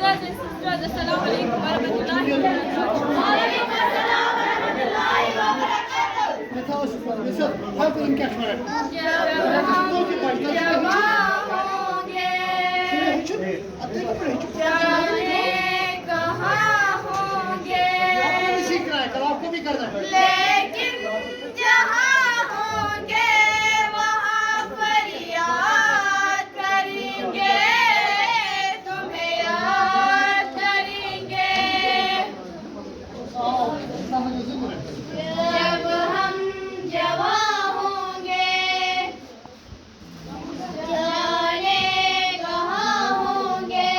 brothers and sisters, Assalamu alaikum wa rahmatullahi wa barakatuh. Wa alaikum assalam wa rahmatullahi wa barakatuh. Listen, how can you catch me? लेकिन जहाँ होंगे वहाँ फरियाद करेंगे, तुम्हें याद करेंगे। जब हम जवां होंगे, जाने कहाँ होंगे,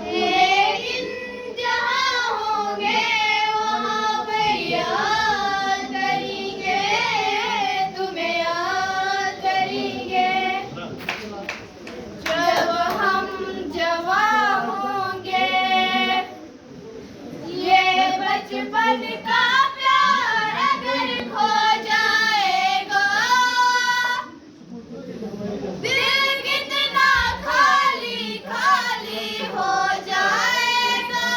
लेकिन जहाँ होंगे वहाँ फरियाद करेंगे, तुम्हें याद करेंगे। जब हम जवां होंगे, ये बचपन का प्यार अगर खो जाएगा, दिल कितना खाली खाली हो जाएगा।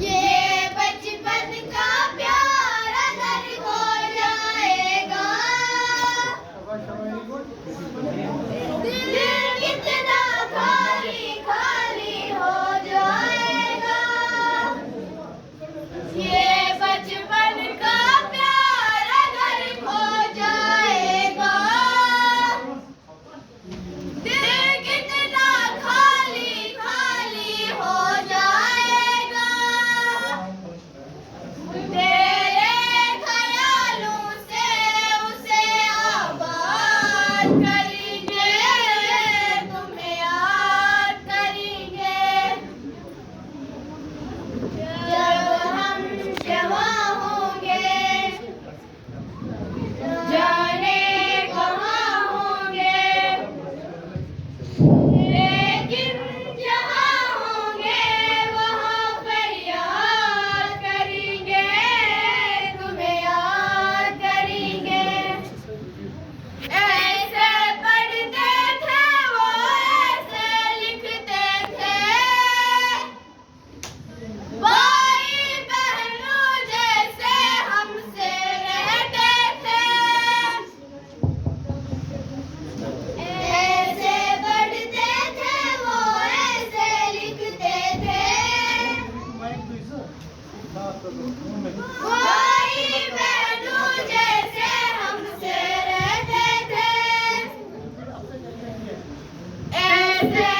ये बचपन का प्यार अगर खो जाएगा, दिल कितना खाली खाली हो जाएगा। ये बचपन का प्यार अगर खो जाएगा, दिल कितना खाली खाली हो जाएगा। तेरे ख्यालों से उसे आबाद करेंगे, तुम्हें याद करेंगे। जब हम जवां होंगे, जाने कहाँ होंगे, लेकिन जहाँ होंगे वहाँ फरियाद करेंगे, तुम्हें याद करेंगे। ऐसे पढ़ते थे वो, ऐसे लिखते थे, भाई बहनों जैसे हमसे रहते थे। ऐसे पढ़ते थे वो, ऐसे लिखते थे, भाई बहनों जैसे हमसे रहते थे। ऐसे